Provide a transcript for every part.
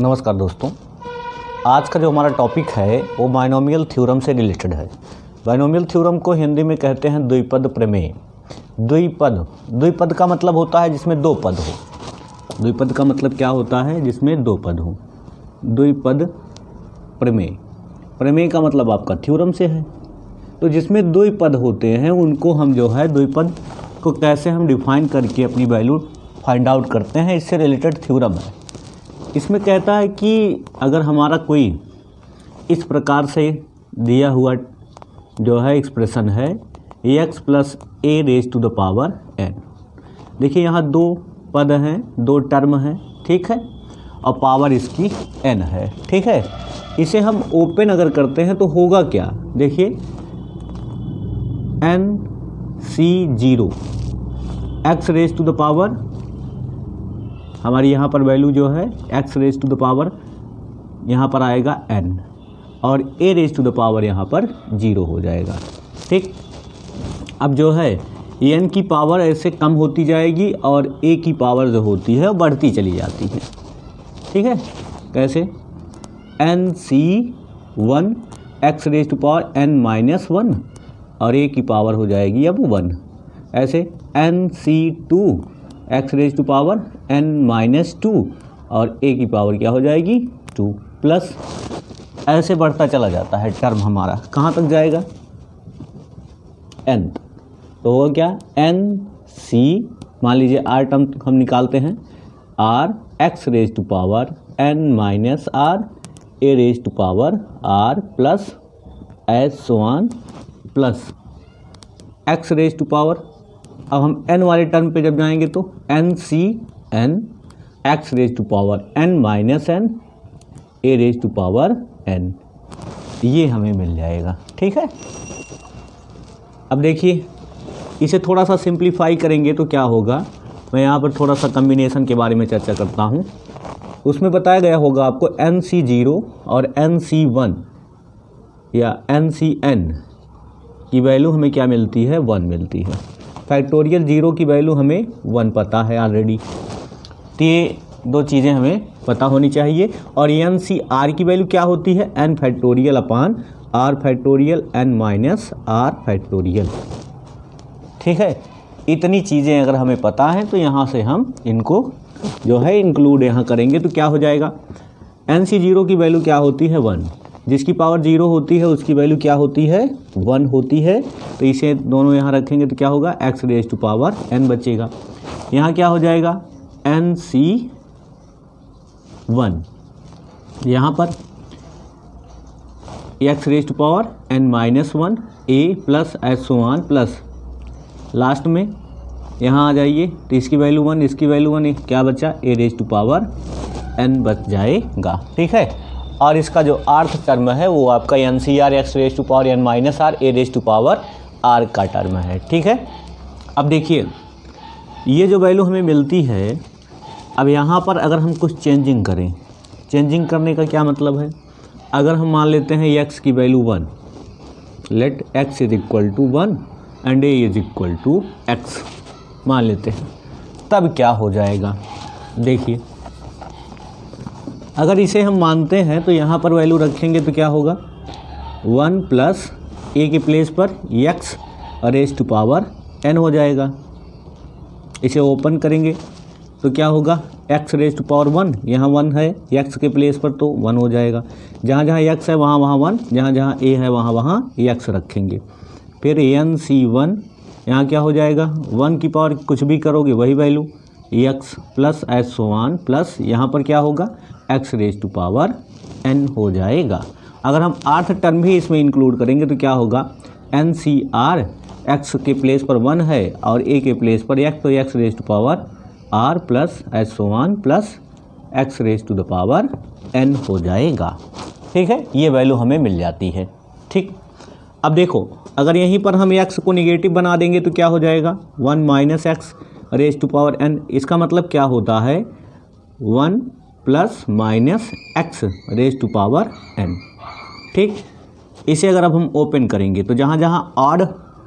नमस्कार दोस्तों, आज का जो हमारा टॉपिक है वो बाइनोमियल थ्योरम से रिलेटेड है। बाइनोमियल थ्योरम को हिंदी में कहते हैं द्विपद प्रमेय। द्विपद का मतलब होता है जिसमें दो पद हो। द्विपद का मतलब क्या होता है? जिसमें दो पद हो। द्विपद प्रमेय, प्रमेय का मतलब आपका थ्योरम से है। तो जिसमें दो पद होते हैं उनको हम जो है द्विपद को कैसे हम डिफाइन करके अपनी वैल्यू फाइंड आउट करते हैं, इससे रिलेटेड थ्योरम है। इसमें कहता है कि अगर हमारा कोई इस प्रकार से दिया हुआ जो है एक्सप्रेशन है x plus a raise to the power n। देखिए यहाँ दो पद हैं, दो टर्म हैं, ठीक है, और पावर इसकी n है, ठीक है। इसे हम ओपन अगर करते हैं तो होगा क्या? देखिए NC0 x raise to the power, हमारी यहाँ पर वैल्यू जो है x raise to the power यहाँ पर आएगा n, और a raise to the power यहाँ पर 0 हो जाएगा, ठीक। अब जो है n की पावर ऐसे कम होती जाएगी और a की पावर जो होती है वो बढ़ती चली जाती है, ठीक है। कैसे? NC1 x raise to power n-1 और a की पावर हो जाएगी अब 1। ऐसे NC2 x raise to power n-2 और a की पावर क्या हो जाएगी? 2 प्लस, ऐसे बढ़ता चला जाता है टर्म हमारा। कहाँ तक जाएगा? n। तो होगा क्या? NC, मान लीजिए r टर्म हम निकालते हैं, r x raise to power n-r a raise to power r plus s1 plus x raise to power. अब हम n वाले टर्म पे जब जाएंगे तो NCn x raise to power n-n a raise to power n, ये हमें मिल जाएगा, ठीक है। अब देखिए इसे थोड़ा सा सिंप्लीफाई करेंगे तो क्या होगा। मैं यहाँ पर थोड़ा सा कम्बिनेशन के बारे में चर्चा करता हूँ। उसमें बताया गया होगा आपको NC0 और NC1 या NCn की वैल्यू हमें क्या मिलती है? 1 मिलती है। फैक्टोरियल 0 की वैल्यू हमें 1 पता है ऑलरेडी, तो ये दो चीज़ें हमें पता होनी चाहिए। और NCr की वैल्यू क्या होती है? n फैक्टोरियल अपान r फैक्टोरियल n-r फैक्टोरियल, ठीक है। इतनी चीज़ें अगर हमें पता है तो यहाँ से हम इनको जो है इंक्लूड यहाँ करेंगे तो क्या हो जाएगा? NC0 की वैल्यू क्या होती है? 1। जिसकी पावर 0 होती है उसकी वैल्यू क्या होती है? 1 होती है। तो इसे दोनों यहाँ रखेंगे तो क्या होगा? x raise to power n बचेगा। यहाँ क्या हो जाएगा? NC1, यहाँ पर x raise to power n-1 a plus s1 plus, last में यहाँ आ जाइए तो इसकी वैल्यू 1, इसकी वैल्यू 1, क्या बचा? a raise to power n बच जाएगा, ठीक है। और इसका जो अर्थ टर्म है वो आपका NCr x raise to power n-r a raise to power r का टर्म है, ठीक है। अब देखिए ये जो वैल्यू हमें मिलती है, अब यहाँ पर अगर हम कुछ चेंजिंग करें, चेंजिंग करने का क्या मतलब है? अगर हम मान लेते हैं x की value 1, let x is equal to 1 and a is equal to x मान लेते हैं, तब क्या हो जाएगा? देखिए अगर इसे हम मानते हैं तो यहाँ पर वैल्यू रखेंगे तो क्या होगा? 1 प्लस a के प्लेस पर x raise to power n हो जाएगा। इसे ओपन करेंगे तो क्या होगा? x रेज टू पावर 1, यहाँ 1 है x के प्लेस पर तो 1 हो जाएगा। जहाँ जहाँ x है वहाँ वहाँ 1, जहाँ जहाँ a है वहाँ वहाँ x रखेंगे। फिर NC1 यहाँ क्या हो जाएगा? 1 की पावर कुछ भी करोगे वही value x plus s1 plus यहाँ पर क्या होगा? x raise to power n हो जाएगा। अगर हम अर्थ टर्म भी इसमें इंक्लूड करेंगे तो क्या होगा? NCr x के प्लेस पर 1 है और a के प्लेस पर x, तो x raise to power r plus s1 plus x raise to the power n हो जाएगा, ठीक है। ये वैल्यू हमें मिल जाती है, ठीक। अब देखो अगर यहीं पर हम x को निगेटिव बना देंगे तो क्या हो जाएगा? 1 minus x raise to power n। इसका मतलब क्या होता है? 1 plus minus x raise to power n, ठीक। इसे अगर अब हम ओपन करेंगे तो जहाँ जहाँ ऑड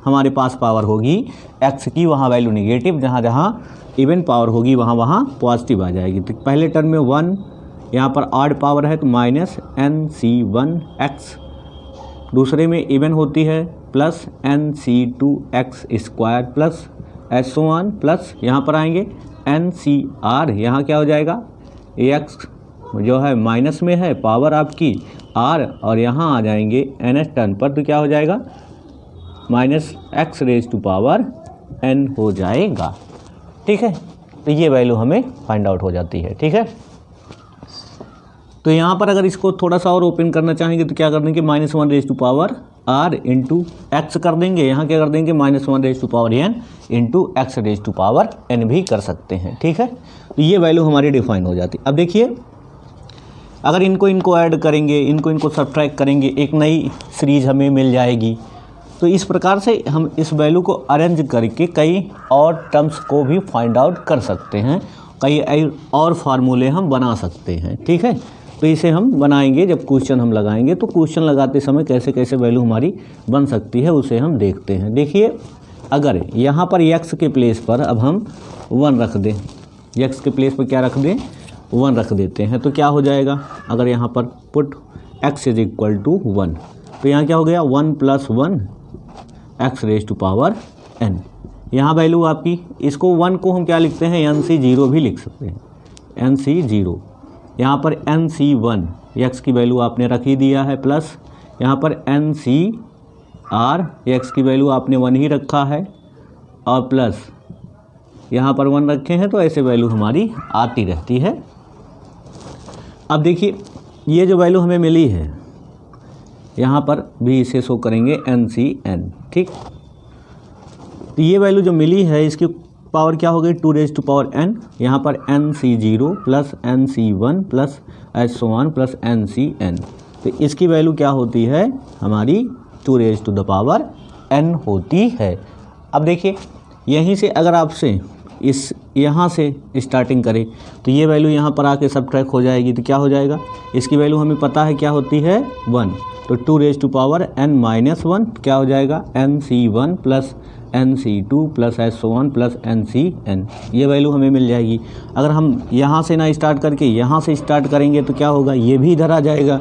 हमारे पास पावर होगी x की वहाँ वैल्यू नेगेटिव, जहाँ जहाँ इवन पावर होगी वहाँ वहाँ पॉजिटिव आ जाएगी। तो पहले टर्म में 1 यहाँ पर ऑड पावर है तो माइनस NC1x, दूसरे में इवन होती है plus NC2x square plus so on, plus यहाँ पर आएंगे NCR, यहाँ क्या हो जाएगा x जो है माइनस में है पावर आपकी r, और यहाँ आ जाएंगे ns टर्न पर, तो क्या हो जाएगा minus x raise to power n हो जाएगा। ठीक है, तो ये वैल्यू हमें फाइंड आउट हो जाती है। ठीक है, तो यहाँ पर अगर इसको थोड़ा सा और ओपन करना चाहेंगे तो क्या कर देंगे -1 raise to power r into x कर देंगे, यहाँ क्या कर देंगे -1 raise to power n into x raise to power n भी कर सकते हैं। ठीक है, तो ये वैल्यू हमारी डिफाइन हो जाती है। अब देखिए अगर इनको ऐड करेंगे, इनको सब्ट्रैक्ट करेंगे, एक नई सीरीज हमें मिल जाएगी। तो इस प्रकार से हम इस वैल्यू को अरेंज करके कई और टर्म्स को भी फाइंड आउट कर सकते हैं, कई और फार्मूले हम बना सकते हैं। ठीक है, तो इसे हम बनाएंगे जब क्वेश्चन हम लगाएंगे, तो क्वेश्चन लगाते समय कैसे कैसे वैल्यू हमारी बन सकती है उसे हम देखते हैं। देखिए अगर यहाँ पर x के प्लेस पर अब हम 1 रख दें, x के प्लेस पर क्या रख दें 1 रख देते हैं, तो क्या हो जाएगा अगर यहाँ पर put x is equal to 1, तो यहाँ क्या हो गया 1 + 1 x raise to power n। यहाँ वैल्यू आपकी, इसको 1 को हम क्या लिखते हैं NC0 भी लिख सकते हैं, NC0। यहाँ पर NC1 x की वैल्यू आपने रख ही दिया है, प्लस यहाँ पर NCR x की वैल्यू आपने 1 ही रखा है, और प्लस यहाँ पर 1 रखे हैं, तो ऐसे वैल्यू हमारी आती रहती है। अब देखिए ये जो वैल्यू हमें मिली है यहाँ पर भी इसे शो करेंगे NCN। ठीक, तो ये वैल्यू जो मिली है इसकी पावर क्या हो गई 2 रेज टू पावर n, यहाँ पर NC0 plus NC1 plus so on plus NCN, तो इसकी वैल्यू क्या होती है हमारी 2 raise to the power n होती है। अब देखिए यहीं से अगर आपसे इस यहाँ से स्टार्टिंग करें तो ये वैल्यू यहाँ पर आके सब्ट्रैक्ट हो जाएगी, तो क्या हो जाएगा इसकी वैल्यू हमें पता है क्या होती है 1, तो 2 रेज टू पावर n-1 क्या हो जाएगा NC1 plus NC2 plus so on plus NCN, ये वैल्यू हमें मिल जाएगी। अगर हम यहाँ से ना स्टार्ट करके यहाँ से स्टार्ट करेंगे तो क्या होगा, ये भी इधर आ जाएगा।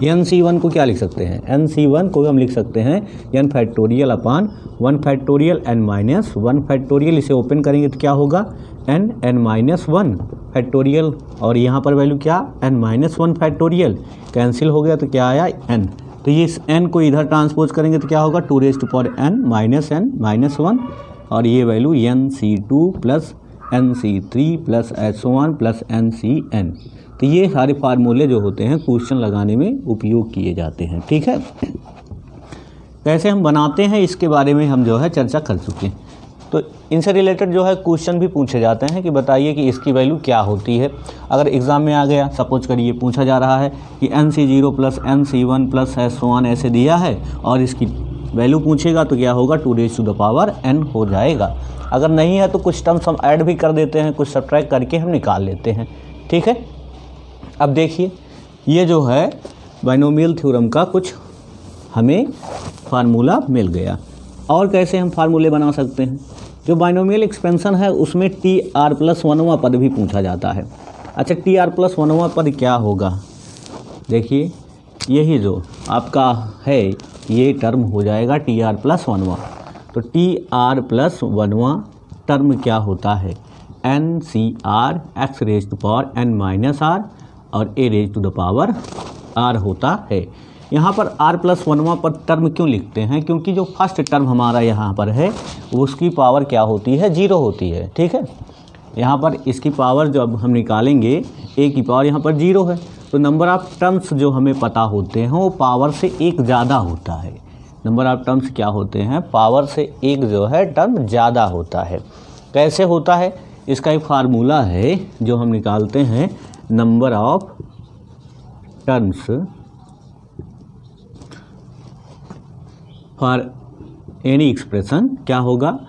NC1 को क्या लिख सकते हैं, NC1 को हम लिख सकते हैं n फैक्टोरियल अपान 1 फैक्टोरियल n-1 फैक्टोरियल, इसे ओपन करेंगे तो क्या होगा n-1 फैक्टोरियल, और यहाँ पर वैल्यू क्या n-1 फैक्टोरियल, कैंसिल हो गया तो क्या आया n, तो ये इस n को इधर ट्रांसपोज करेंगे तो क्या होगा 2 रेज टू पावर n-1, और ये value NC2 plus NC3 plus so on plus NCN। तो ये सारे फार्मूले जो होते हैं क्वेश्चन लगाने में उपयोग किए जाते हैं। ठीक है, कैसे हम बनाते हैं इसके बारे में हम जो है चर्चा कर चुके हैं। तो इनसे रिलेटेड जो है क्वेश्चन भी पूछे जाते हैं कि बताइए कि इसकी वैल्यू क्या होती है। अगर एग्ज़ाम में आ गया, सपोज करिए पूछा जा रहा है कि NC0 plus NC1 plus so on ऐसे दिया है और इसकी वैल्यू पूछेगा तो क्या होगा 2 raise to the power n हो जाएगा। अगर नहीं है तो कुछ टर्म्स हम ऐड भी कर देते हैं, कुछ सब्ट्रैक्ट करके हम निकाल लेते हैं। ठीक है, अब देखिए ये जो है बाइनोमियल थ्योरम का कुछ हमें फार्मूला मिल गया। और कैसे हम फार्मूले बना सकते हैं, जो बाइनोमियल एक्सपेंशन है उसमें TR+1वां पद भी पूछा जाता है। अच्छा TR+1वां पद क्या होगा, देखिए यही जो आपका है ये टर्म हो जाएगा TR+1वां। तो TR+1वां टर्म क्या होता है NCR x raise to power n-r और a raise to the power r होता है। यहाँ पर R+1वां पर टर्म क्यों लिखते हैं, क्योंकि जो फर्स्ट टर्म हमारा यहाँ पर है उसकी पावर क्या होती है 0 होती है। ठीक है, यहाँ पर इसकी पावर जब हम निकालेंगे a की पावर यहाँ पर 0 है, तो नंबर ऑफ़ टर्म्स जो हमें पता होते हैं वो पावर से 1 ज़्यादा होता है। नंबर ऑफ़ टर्म्स क्या होते हैं, पावर से 1 जो है टर्म ज़्यादा होता है। कैसे होता है, इसका एक फार्मूला है जो हम निकालते हैं, number of terms for any expression क्या होगा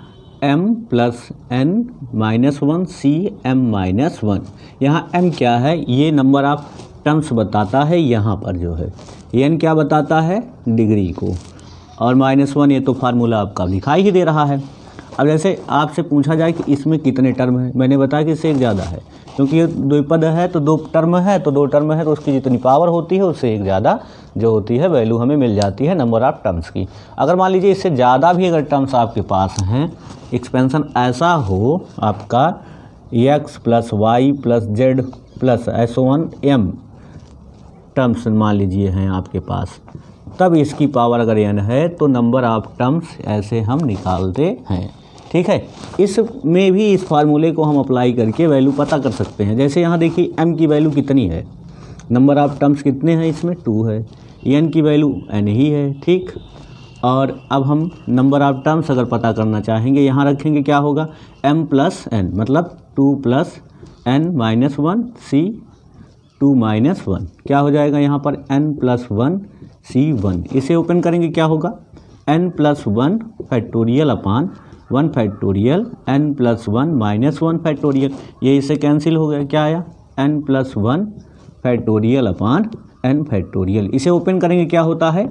m प्लस n-1 cm-1। यहाँ m क्या है, ये नंबर ऑफ टर्म्स बताता है, यहाँ पर जो है n क्या बताता है डिग्री को, और -1 ये तो फार्मूला आपका दिखाई ही दे रहा है। अब जैसे आपसे पूछा जाए कि इसमें कितने टर्म हैं, मैंने बताया कि इससे एक ज़्यादा है, क्योंकि ये द्विपद है तो दो टर्म है, तो दो टर्म है तो उसकी जितनी पावर होती है उससे एक ज़्यादा जो होती है वैल्यू हमें मिल जाती है नंबर ऑफ टर्म्स की। अगर मान लीजिए इससे ज़्यादा भी अगर टर्म्स आपके पास हैं, एक्सपेंशन ऐसा हो आपका x plus y plus z plus S1m terms मान लीजिए हैं आपके पास, तब इसकी पावर अगर n है तो नंबर ऑफ टर्म्स ऐसे हम निकालते हैं। ठीक है, इसमें भी इस फार्मूले को हम अप्लाई करके वैल्यू पता कर सकते हैं। जैसे यहाँ देखिए m की वैल्यू कितनी है, नंबर ऑफ टर्म्स कितने हैं इसमें 2 है, n की वैल्यू n ही है। ठीक, और अब हम नंबर ऑफ टर्म्स अगर पता करना चाहेंगे यहाँ रखेंगे क्या होगा m प्लस n, मतलब 2 plus n minus 1 C2 minus 1 क्या हो जाएगा यहाँ पर n प्लस 1 C1। इसे ओपन करेंगे क्या होगा n प्लस 1 फैक्टोरियल अपान 1 factorial n plus 1 minus 1 factorial, ये इससे कैंसिल हो गया, क्या आया n प्लस 1 फैक्टोरियल अपान n फैक्टोरियल। इसे ओपन करेंगे क्या होता है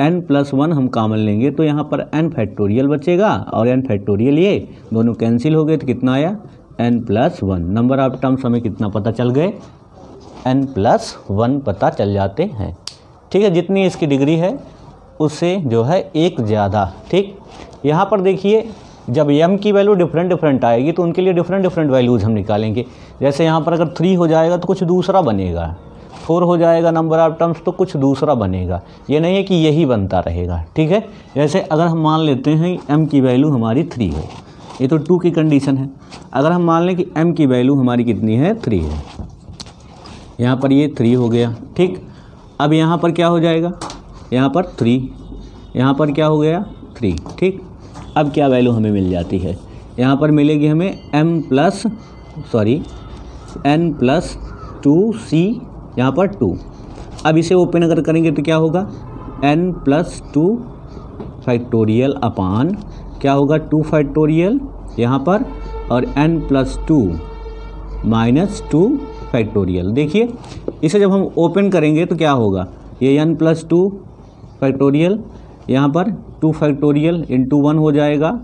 n प्लस 1 हम कॉमन लेंगे तो यहाँ पर n फैक्टोरियल बचेगा और n फैक्टोरियल ये दोनों कैंसिल हो गए तो कितना आया n plus 1। Number of terms हमें कितना पता चल गए n प्लस 1 पता चल जाते हैं। ठीक है, जितनी इसकी डिग्री है उससे जो है एक ज़्यादा। ठीक, यहाँ पर देखिए जब m की वैल्यू डिफरेंट आएगी तो उनके लिए डिफरेंट वैल्यूज़ हम निकालेंगे। जैसे यहाँ पर अगर 3 हो जाएगा तो कुछ दूसरा बनेगा, 4 हो जाएगा नंबर ऑफ टर्म्स तो कुछ दूसरा बनेगा, ये नहीं है कि यही बनता रहेगा। ठीक है, जैसे अगर हम मान लेते हैं m की वैल्यू हमारी 3 है, ये तो 2 की कंडीशन है। अगर हम मान लें कि m की वैल्यू हमारी कितनी है 3 है, यहाँ पर ये 3 हो गया। ठीक, अब यहाँ पर क्या हो जाएगा, यहाँ पर 3, यहाँ पर क्या हो गया 3। ठीक, अब क्या वैल्यू हमें मिल जाती है, यहाँ पर मिलेगी हमें n प्लस 2c, यहाँ पर 2। अब इसे ओपन अगर करेंगे तो क्या होगा n प्लस 2 फैक्टोरियल अपान क्या होगा 2 फैक्टोरियल यहाँ पर और n प्लस 2 माइनस 2 फैक्टोरियल। देखिए इसे जब हम ओपन करेंगे तो क्या होगा, ये n प्लस 2 फैक्टोरियल यहाँ पर 2 फैक्टोरियल इंटू 1 हो जाएगा,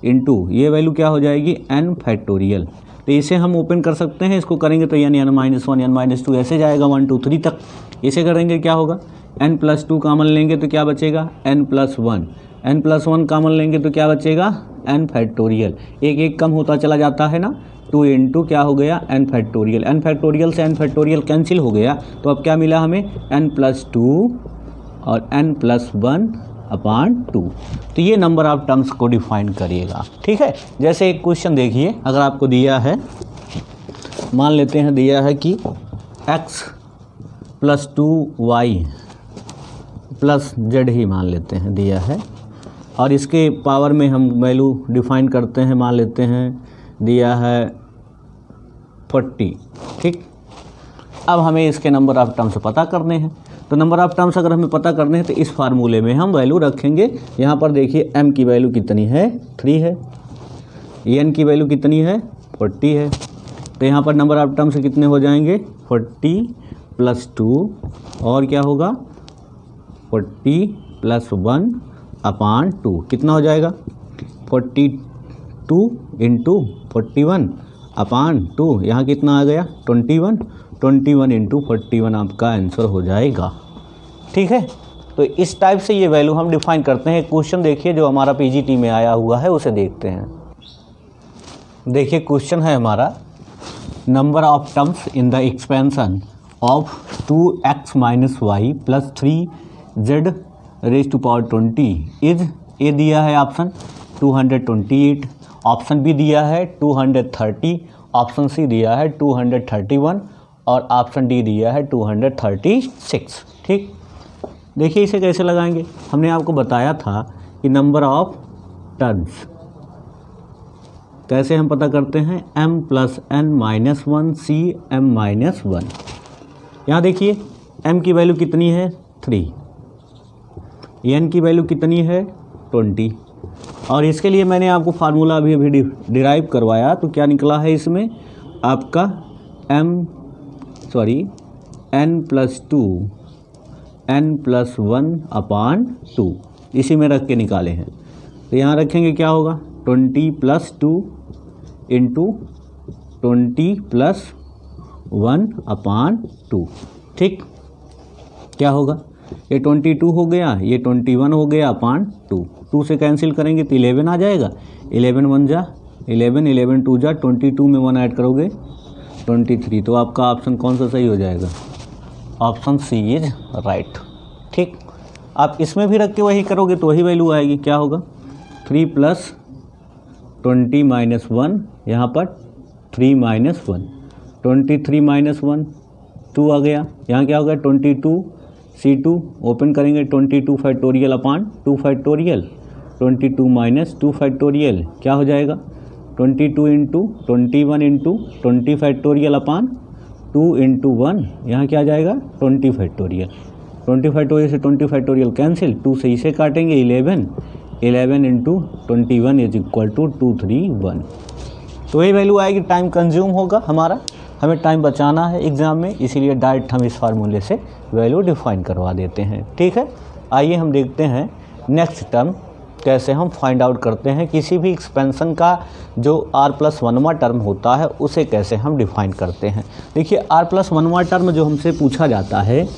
इंटू ये वैल्यू क्या हो जाएगी n फैक्टोरियल। तो इसे हम ओपन कर सकते हैं, इसको करेंगे तो n माइनस 1 n माइनस 2 ऐसे जाएगा 1 2 3 तक। इसे करेंगे क्या होगा n प्लस 2 कॉमन लेंगे तो क्या बचेगा n plus 1, n plus 1 common लेंगे तो क्या बचेगा n फैक्टोरियल, एक एक कम होता चला जाता है ना, 2 इंटू क्या हो गया n फैक्टोरियल, n फैक्टोरियल से n फैक्टोरियल कैंसिल हो गया तो अब क्या मिला हमें n प्लस 2 और n प्लस 1 अपान 2। तो ये नंबर ऑफ टर्म्स को डिफाइन करिएगा। ठीक है, जैसे एक क्वेश्चन देखिए, अगर आपको दिया है, मान लेते हैं दिया है कि x plus 2y plus z ही मान लेते हैं दिया है, और इसके पावर में हम वैल्यू डिफाइन करते हैं, मान लेते हैं दिया है 40। ठीक, अब हमें इसके नंबर ऑफ टर्म्स पता करने हैं, तो नंबर ऑफ टर्म्स अगर हमें पता करने हैं तो इस फार्मूले में हम वैल्यू रखेंगे। यहाँ पर देखिए m की वैल्यू कितनी है 3 है, n की वैल्यू कितनी है 40 है, तो यहाँ पर नंबर ऑफ टर्म्स कितने हो जाएंगे 40 प्लस 2 और क्या होगा 40 प्लस 1 अपान 2, कितना हो जाएगा 42 इंटू 41 अपान 2, यहाँ कितना आ गया 21 इंटू 41 आपका आंसर हो जाएगा। ठीक है, तो इस टाइप से ये वैल्यू हम डिफाइन करते हैं। क्वेश्चन देखिए जो हमारा पीजीटी में आया हुआ है उसे देखते हैं। देखिए क्वेश्चन है हमारा, number of terms in the expansion of 2x minus y plus 3z raise to power 20 is, A दिया है ऑप्शन 228, ऑप्शन बी दिया है 230, ऑप्शन सी दिया है 231 और ऑप्शन डी दिया है 236। ठीक, देखिए इसे कैसे लगाएंगे, हमने आपको बताया था कि नंबर ऑफ टर्म्स कैसे हम पता करते हैं m plus n minus 1 c m minus 1। यहाँ देखिए m की वैल्यू कितनी है 3, n की वैल्यू कितनी है 20, और इसके लिए मैंने आपको फार्मूला अभी डिराइव करवाया, तो क्या निकला है इसमें आपका n प्लस 2 n प्लस 1 अपान 2, इसी में रख के निकाले हैं। तो यहाँ रखेंगे क्या होगा 20 प्लस 2 इंटू 20 प्लस 1/2। ठीक, क्या होगा, ये 22 हो गया, ये 21 हो गया अपान 2 से कैंसिल करेंगे तो 11 आ जाएगा। 11 1 जा 11, 11 2 जा 22 में 1 ऐड करोगे 23। तो आपका ऑप्शन कौन सा सही हो जाएगा, ऑप्शन सी इज राइट। ठीक, आप इसमें भी रख के वही करोगे तो वही वैल्यू आएगी। क्या होगा, 3 + 20 - 1, यहाँ पर 3 - 1, 23 - 1 2 आ गया। यहाँ क्या होगा, 22 C2 ओपन करेंगे 22 फैक्टोरियल अपान 2 फैक्टोरियल, 22 - 2 फैक्टोरियल क्या हो जाएगा, 22 × 21 × 20 फैक्टोरियल अपान 2 × 1, यहाँ क्या आ जाएगा 20 फैक्टोरियल। 20 फैक्टोरियल से 20 फैक्टोरियल कैंसिल, 2 से इसे काटेंगे 11 × 21 = 231। तो ये वैल्यू आएगी। टाइम कंज्यूम होगा हमारा, हमें टाइम बचाना है एग्ज़ाम में, इसीलिए डायरेक्ट हम इस फार्मूले से वैल्यू डिफाइन करवा देते हैं। ठीक है, आइए हम देखते हैं नेक्स्ट टर्म कैसे हम फाइंड आउट करते हैं। किसी भी एक्सपेंशन का जो r+1वां टर्म होता है उसे कैसे हम डिफाइन करते हैं। देखिए, r+1वां टर्म जो हमसे पूछा जाता है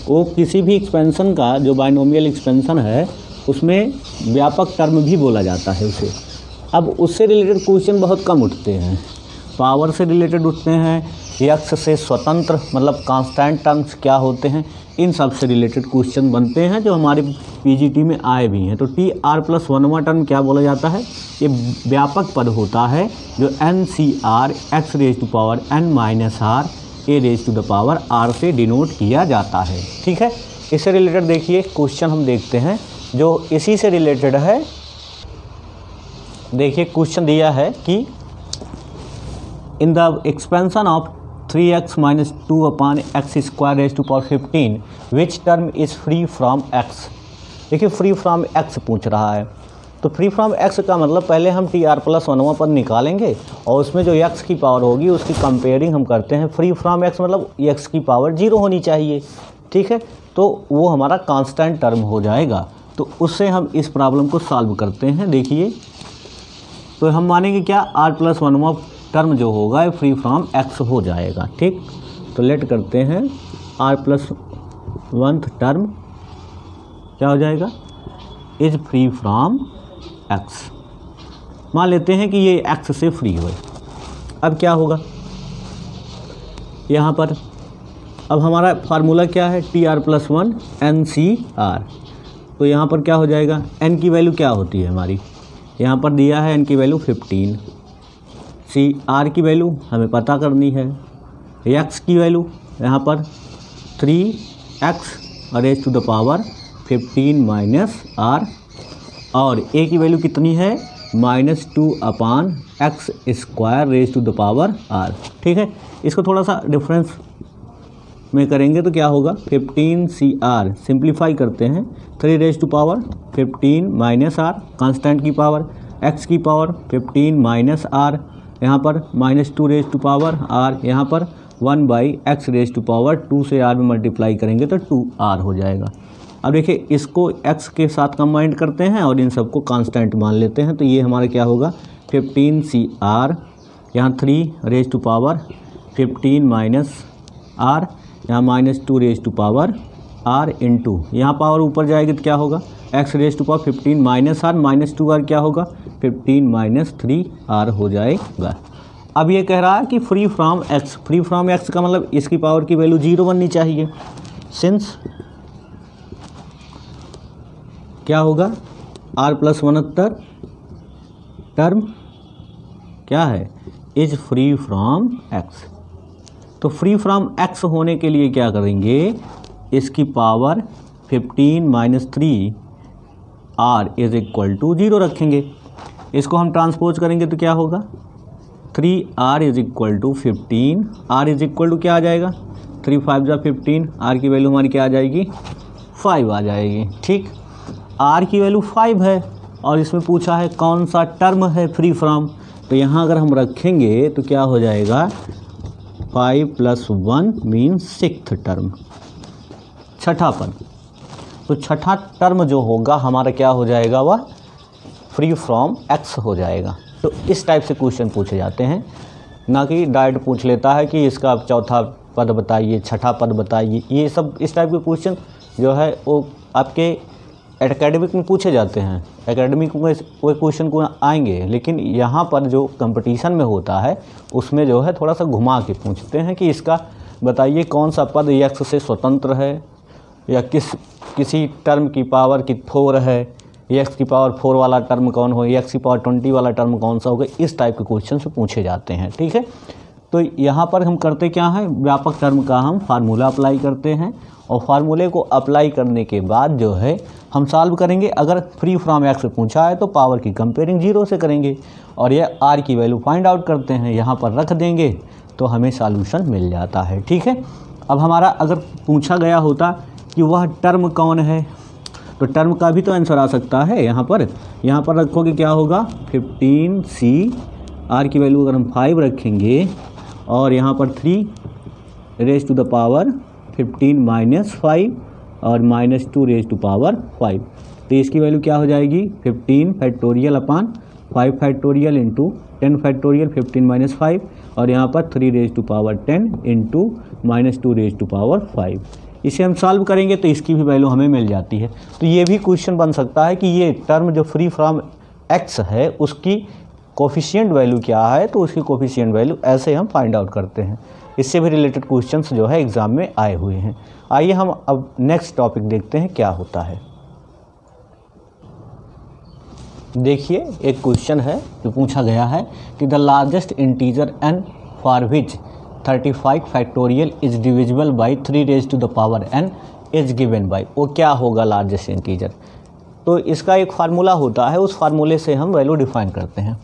वो किसी भी एक्सपेंशन का जो बाइनोमियल एक्सपेंशन है उसमें व्यापक टर्म भी बोला जाता है उसे। अब उससे रिलेटेड क्वेश्चन बहुत कम उठते हैं, पावर से रिलेटेड उठते हैं, यक्स से स्वतंत्र मतलब कांस्टेंट टर्म्स क्या होते हैं, इन सब से रिलेटेड क्वेश्चन बनते हैं जो हमारे पीजीटी में आए भी हैं। तो TR+1वां टर्म क्या बोला जाता है, ये व्यापक पद होता है जो NCR x⁻n−r से डिनोट किया जाता है। ठीक है, इससे रिलेटेड देखिए क्वेश्चन हम देखते हैं जो इसी से रिलेटेड है। देखिए क्वेश्चन दिया है कि इन the expansion of 3x - 2/x² 15 which term is free from x। देखिए फ्री फ्रॉम x पूछ रहा है, तो फ्री फ्रॉम x का मतलब पहले हम TR+1वां पद निकालेंगे और उसमें जो x की पावर होगी उसकी कंपेयरिंग हम करते हैं। फ्री फ्रॉम x मतलब x की पावर 0 होनी चाहिए। ठीक है, तो वो हमारा कांस्टेंट टर्म हो जाएगा। तो उससे हम इस प्रॉब्लम को सॉल्व करते हैं। देखिए, तो हम मानेंगे क्या, R+1वां टर्म जो होगा फ्री फ्रॉम x हो जाएगा। ठीक, तो लेट करते हैं R+1 टर्म क्या हो जाएगा, इज फ्री फ्रॉम x। मान लेते हैं कि ये x से फ्री हो। अब क्या होगा यहाँ पर, अब हमारा फार्मूला क्या है, TR+1 NCR। तो यहाँ पर क्या हो जाएगा, n की वैल्यू क्या होती है हमारी, यहाँ पर दिया है n की वैल्यू 15, R की वैल्यू हमें पता करनी है, x की वैल्यू यहाँ पर 3x⁻15 - r और a की वैल्यू कितनी है -2/x² r। ठीक है, इसको थोड़ा सा डिफरेंस में करेंगे तो क्या होगा, 15CR सिंप्लीफाई करते हैं, 3⁻15 - r कांस्टेंट की पावर, x की पावर 15 - r, यहाँ पर -2⁻r, यहाँ पर 1/x⁻2 से r में मल्टीप्लाई करेंगे तो 2r हो जाएगा। अब देखिए इसको x के साथ कंबाइंड करते हैं और इन सबको कांस्टेंट मान लेते हैं। तो ये हमारा क्या होगा, 15CR, यहाँ 3⁻15 - r, यहाँ -2⁻r इंटू, यहाँ पावर ऊपर जाएगी तो क्या होगा, x⁻15 - r -2r क्या होगा, 15 - 3r हो जाएगा। अब ये कह रहा है कि free from x, free from x का मतलब इसकी पावर की वैल्यू 0 बननी चाहिए। सिंस क्या होगा, R+1 टर्म क्या है, इज फ्री फ्रॉम x। तो फ्री फ्रॉम x होने के लिए क्या करेंगे, इसकी पावर 15 - 3r = 0 रखेंगे। इसको हम ट्रांसपोज करेंगे तो क्या होगा, 3r = 15, r क्या आ जाएगा, 3 5 जा 15, r की वैल्यू हमारी क्या आ जाएगी, 5 आ जाएगी। ठीक, r की वैल्यू 5 है और इसमें पूछा है कौन सा टर्म है फ्री फ्रॉम, तो यहाँ अगर हम रखेंगे तो क्या हो जाएगा, 5 + 1 मीन्स 6th टर्म, छठा पद। तो छठा टर्म जो होगा हमारा क्या हो जाएगा, वह फ्री फ्रॉम x हो जाएगा। तो इस टाइप से क्वेश्चन पूछे जाते हैं। ना कि डायरेक्ट पूछ लेता है कि इसका चौथा पद बताइए, छठा पद बताइए। ये सब इस टाइप के क्वेश्चन जो है वो आपके एकेडमिक में पूछे जाते हैं, एकेडमिक में वो क्वेश्चन को आएंगे, लेकिन यहाँ पर जो कंपटीशन में होता है उसमें जो है थोड़ा सा घुमा के पूछते हैं कि इसका बताइए कौन सा पद x से स्वतंत्र है, या किसी टर्म की पावर की 4 है, x की पावर 4 वाला टर्म कौन हो, x की पावर 20 वाला टर्म कौन सा होगा। इस टाइप के क्वेश्चन से पूछे जाते हैं। ठीक है, तो यहाँ पर हम करते क्या है, व्यापक टर्म का हम फार्मूला अप्लाई करते हैं, और फार्मूले को अप्लाई करने के बाद जो है हम सॉल्व करेंगे। अगर फ्री फ्रॉम एक्स पूछा है तो पावर की कंपेयरिंग 0 से करेंगे, और ये आर की वैल्यू फाइंड आउट करते हैं, यहाँ पर रख देंगे तो हमें सॉल्यूशन मिल जाता है। ठीक है, अब हमारा अगर पूछा गया होता कि वह टर्म कौन है, तो टर्म का भी तो आंसर आ सकता है। यहाँ पर रखोगे क्या होगा 15c, आर की वैल्यू अगर हम 5 रखेंगे, और यहाँ पर 3 raise to the power 15 minus 5 और माइनस 2 रेज टू पावर 5, तो इसकी वैल्यू क्या हो जाएगी 15 factorial upon 5 factorial into 10 factorial 15 minus 5, और यहाँ पर 3 raise to power 10 into minus 2 raise to power 5। इसे हम सॉल्व करेंगे तो इसकी भी वैल्यू हमें मिल जाती है। तो ये भी क्वेश्चन बन सकता है कि ये टर्म जो फ्री फ्रॉम एक्स है उसकी कोफिशिएंट वैल्यू क्या है, तो उसकी कोफिशिएंट वैल्यू ऐसे हम फाइंड आउट करते हैं। इससे भी रिलेटेड क्वेश्चंस जो है एग्ज़ाम में आए हुए हैं। आइए हम अब नेक्स्ट टॉपिक देखते हैं क्या होता है। देखिए, एक क्वेश्चन है जो पूछा गया है कि the largest integer n for which 35 factorial is divisible by 3 raise to the power n is given by, वो क्या होगा लार्जेस्ट इंटीजर। तो इसका एक फार्मूला होता है, उस फार्मूले से हम वैल्यू डिफाइन करते हैं।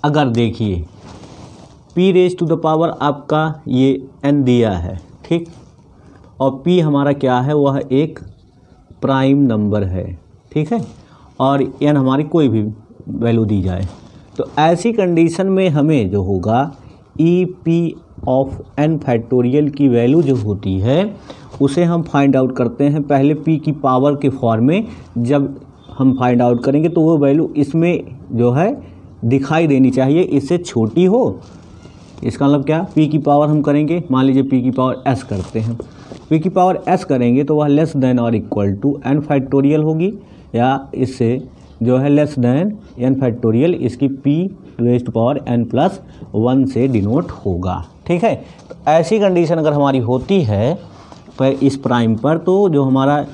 अगर देखिए p raise to the power आपका ये n दिया है, ठीक, और p हमारा क्या है, वह एक प्राइम नंबर है, ठीक है, और n हमारी कोई भी वैल्यू दी जाए, तो ऐसी कंडीशन में हमें जो होगा E P of n factorial की वैल्यू जो होती है उसे हम फाइंड आउट करते हैं। पहले p की पावर के फॉर्म में जब हम फाइंड आउट करेंगे तो वो वैल्यू इसमें जो है दिखाई देनी चाहिए, इससे छोटी हो। इसका मतलब क्या, p की पावर हम करेंगे, मान लीजिए p की पावर s करते हैं, p की पावर s करेंगे तो वह लेस देन और इक्वल टू n फैक्टोरियल होगी, या इससे जो है लेस देन n फैक्टोरियल इसकी p raise to power n plus 1 से डिनोट होगा। ठीक है, तो ऐसी कंडीशन अगर हमारी होती है पर इस प्राइम पर, तो जो हमारा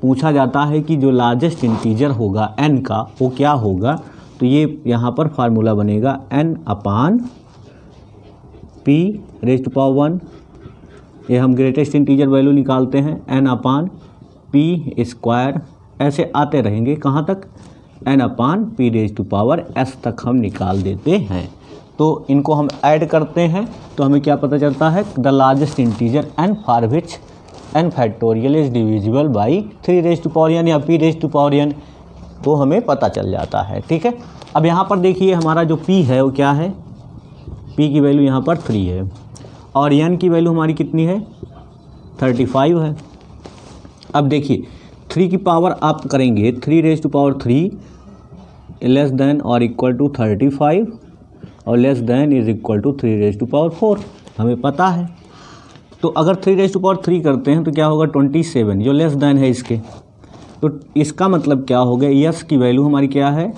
पूछा जाता है कि जो लार्जेस्ट इंटीजर होगा n का वो क्या होगा, तो ये यहाँ पर फार्मूला बनेगा n upon p raise to power 1, ये हम ग्रेटेस्ट इंटीजर वैल्यू निकालते हैं, n अपान p स्क्वायर, ऐसे आते रहेंगे कहाँ तक, n upon p raise to power s तक हम निकाल देते हैं। तो इनको हम ऐड करते हैं तो हमें क्या पता चलता है, the largest integer n for which n factorial is divisible by 3 raise to power n या p raise to power n, तो हमें पता चल जाता है। ठीक है, अब यहाँ पर देखिए हमारा जो p है वो क्या है, p की वैल्यू यहाँ पर 3 है, और n की वैल्यू हमारी कितनी है 35 है। अब देखिए 3 की पावर आप करेंगे 3 raise to power 3 less than और इक्वल टू 35, और less than is equal to 3 raise to power 4, हमें पता है। तो अगर 3 रेज टू पावर 3 करते हैं तो क्या होगा 27, जो लेस देन है इसके, तो इसका मतलब क्या हो गया, यस की वैल्यू हमारी क्या है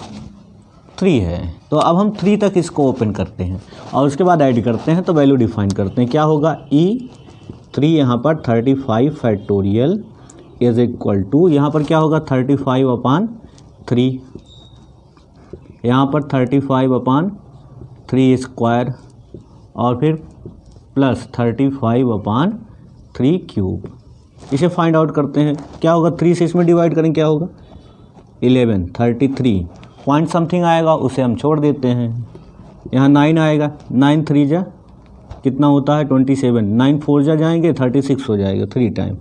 3 है। तो अब हम 3 तक इसको ओपन करते हैं और उसके बाद ऐड करते हैं, तो वैल्यू डिफाइन करते हैं, क्या होगा E3 यहाँ पर 35 फैक्टोरियल इज इक्वल टू, यहाँ पर क्या होगा 35 अपान 3, यहाँ पर 35 अपान 3 स्क्वायर, और फिर प्लस 35 अपान 3 क्यूब। इसे फाइंड आउट करते हैं, क्या होगा 3 से इसमें डिवाइड करें, क्या होगा 11, 33 पॉइंट समथिंग आएगा, उसे हम छोड़ देते हैं। यहाँ 9 आएगा, 9 3 जा कितना होता है 27, 9 4 जा जाएंगे 36 हो जाएगा 3 टाइम।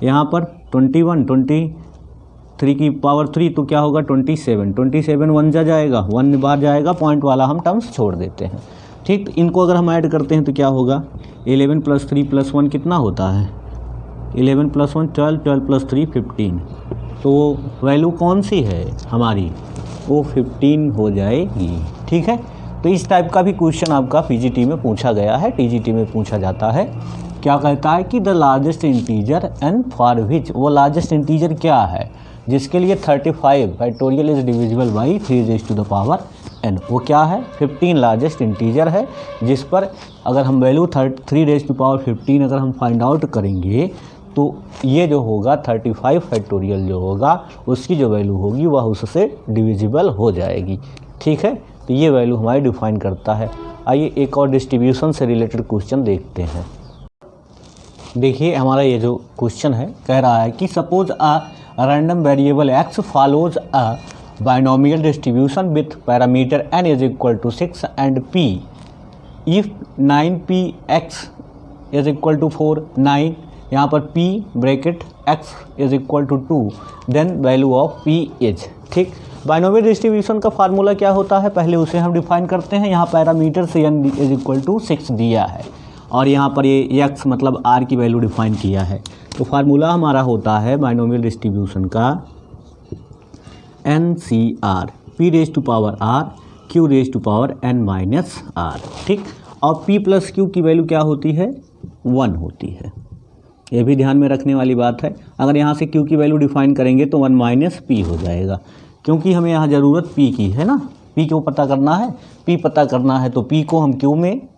यहाँ पर 21, 23 की पावर 3 तो क्या होगा 27, 27 1 जा जाएगा, 1 बार जाएगा, पॉइंट वाला हम टर्म्स छोड़ देते हैं। ठीक, तो इनको अगर हम ऐड करते हैं तो क्या होगा 11 प्लस 3 प्लस 1 कितना होता है 11 प्लस 1 12, 12 प्लस 3 15, तो वैल्यू कौन सी है हमारी, वो 15 हो जाएगी। ठीक है, तो इस टाइप का भी क्वेश्चन आपका पीजीटी में पूछा गया है, टीजीटी में पूछा जाता है। क्या कहता है कि the largest integer and for which, वो लार्जेस्ट इंटीजर क्या है जिसके लिए 35 factorial is divisible by 3⁻n, वो क्या है? 15 लार्जेस्ट इंटीजर है जिस पर अगर हम वैल्यू 3⁻15 अगर हम फाइंड आउट करेंगे तो ये जो होगा 35 फैक्टोरियल जो होगा उसकी जो वैल्यू होगी वह उससे डिविजिबल हो जाएगी। ठीक है, तो ये वैल्यू हमारी डिफाइन करता है। आइए एक और डिस्ट्रीब्यूशन से रिलेटेड क्वेश्चन देखते हैं। देखिए हमारा ये जो क्वेश्चन है कह रहा है कि suppose a random variable x follows a binomial distribution with parameter n is equal to 6 and p if 9px is equal to 4, 9 यहाँ पर p bracket x is equal to 2 then value of p is. ठीक, binomial distribution का formula क्या होता है पहले उसे हम डिफाइन करते हैं। यहाँ पैरामीटर से n इज इक्वल टू 6 दिया है और यहाँ पर ये x मतलब r की वैल्यू डिफाइन किया है। तो फार्मूला हमारा होता है बाइनोमियल डिस्ट्रीब्यूशन का NCR, p raise to power r q raise to power n minus r। ठीक, और p प्लस q की वैल्यू क्या होती है? 1 होती है। ये भी ध्यान में रखने वाली बात है। अगर यहाँ से q की वैल्यू डिफाइन करेंगे तो 1 माइनस p हो जाएगा, क्योंकि हमें यहाँ ज़रूरत p की है ना। p को पता करना है, p पता करना है तो p को हम q में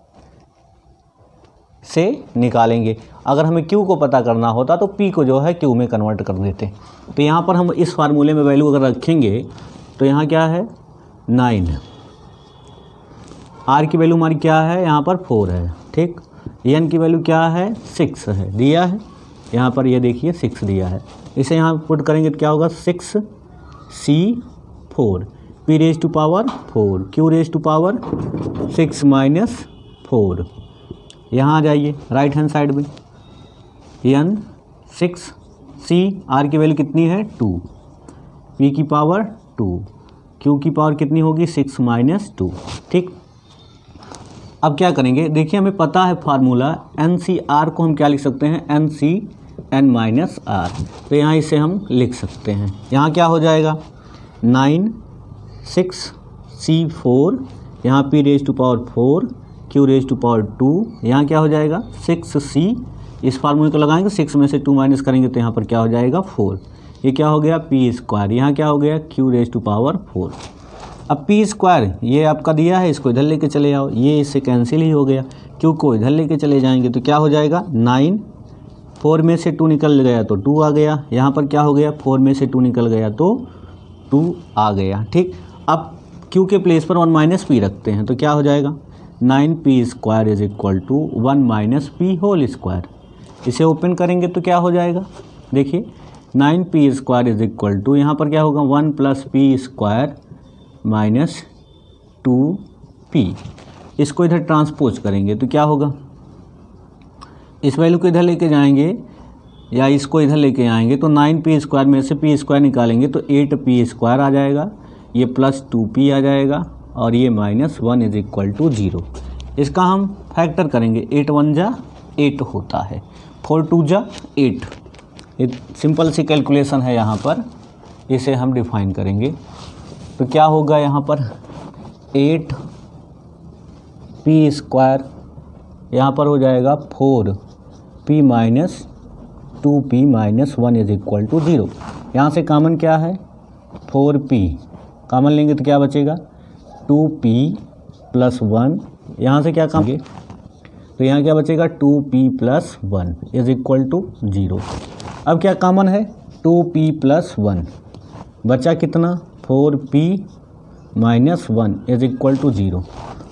से निकालेंगे। अगर हमें q को पता करना होता तो p को जो है q में कन्वर्ट कर देते। तो यहाँ पर हम इस फार्मूले में वैल्यू अगर रखेंगे तो यहाँ क्या है? 9, r की वैल्यू हमारी क्या है? यहाँ पर 4 है। ठीक, n की वैल्यू क्या है? 6 है, दिया है यहाँ पर, ये देखिए 6 दिया है। इसे यहाँ पुट करेंगे तो क्या होगा? 6c4 p raise to power 4 q raise to power 6 minus 4। यहाँ आ जाइए राइट हैंड साइड में, n 6c, r की वैल्यू कितनी है? 2, p की पावर 2, q की पावर कितनी होगी? 6 माइनस 2। ठीक, अब क्या करेंगे? देखिए हमें पता है फार्मूला NCR को हम क्या लिख सकते हैं? NCn minus r। तो यहाँ इसे हम लिख सकते हैं। यहाँ क्या हो जाएगा? 9 6c4, यहाँ p raise to power 4 q raise to power 2, यहाँ क्या हो जाएगा? 6c, इस फार्मूले को लगाएंगे 6 में से 2 माइनस करेंगे तो यहाँ पर क्या हो जाएगा? 4। ये क्या हो गया? p स्क्वायर, यहाँ क्या हो गया? q raise to power 4। अब p स्क्वायर ये आपका दिया है, इसको इधर लेके चले जाओ, ये इससे कैंसिल ही हो गया। q को इधर लेके चले जाएंगे तो क्या हो जाएगा? 9, 4 में से 2 निकल गया तो 2 आ गया। यहाँ पर क्या हो गया? 4 में से 2 निकल गया तो 2 आ गया। ठीक, अब q के प्लेस पर 1 माइनस p रखते हैं तो क्या हो जाएगा? 9p square is equal to 1 minus p whole square. इसे ओपन करेंगे तो क्या हो जाएगा? देखिए 9p square is equal to, यहाँ पर क्या होगा? 1 plus p square minus 2p। इसको इधर ट्रांसपोज करेंगे तो क्या होगा? इस वैल्यू को इधर लेके जाएंगे या इसको इधर लेके आएंगे तो 9p स्क्वायर में से p स्क्वायर निकालेंगे तो 8p स्क्वायर आ जाएगा, ये प्लस 2p आ जाएगा और ये माइनस 1 इज इक्वल टू 0। इसका हम फैक्टर करेंगे, 8 1 जा 8 होता है, 4 2 जा 8। ये सिंपल सी कैलकुलेशन है यहाँ पर, इसे हम डिफाइन करेंगे तो क्या होगा? यहाँ पर 8p स्क्वायर, यहाँ पर हो जाएगा 4p minus 2p minus 1 is equal to 0। यहाँ से कॉमन क्या है? 4p कॉमन लेंगे तो क्या बचेगा? 2p plus 1। यहाँ से क्या करेंगे तो यहाँ क्या बचेगा? 2p plus 1 is equal to 0। अब क्या कॉमन है? 2p प्लस 1 बचा कितना? 4p minus 1 is equal to 0।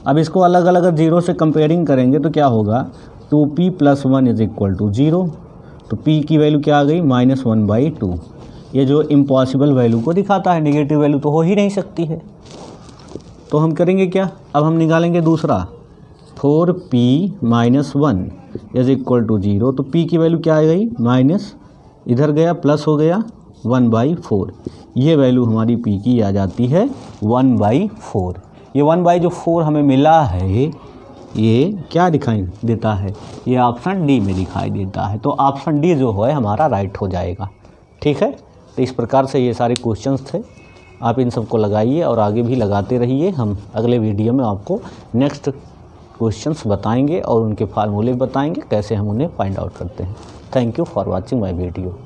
अब इसको अलग अलग अगर 0 से कंपेयरिंग करेंगे तो क्या होगा? 2p plus 1 is equal to 0। तो p की वैल्यू क्या आ गई? -1/2। ये जो इम्पॉसिबल वैल्यू को दिखाता है, नेगेटिव वैल्यू तो हो ही नहीं सकती है। तो हम करेंगे क्या? अब हम निकालेंगे दूसरा, 4p minus 1 is equal to 0। तो p की वैल्यू क्या आ गई? माइनस, इधर गया प्लस हो गया 1/4। ये वैल्यू हमारी p की आ जाती है 1/4। ये 1/4 हमें मिला है, ये क्या दिखाई देता है? ये ऑप्शन डी में दिखाई देता है। तो ऑप्शन डी जो है हमारा राइट हो जाएगा। ठीक है, तो इस प्रकार से ये सारे क्वेश्चंस थे। आप इन सबको लगाइए और आगे भी लगाते रहिए। हम अगले वीडियो में आपको नेक्स्ट क्वेश्चंस बताएंगे और उनके फार्मूले बताएंगे कैसे हम उन्हें फाइंड आउट करते हैं। Thank you for watching my video.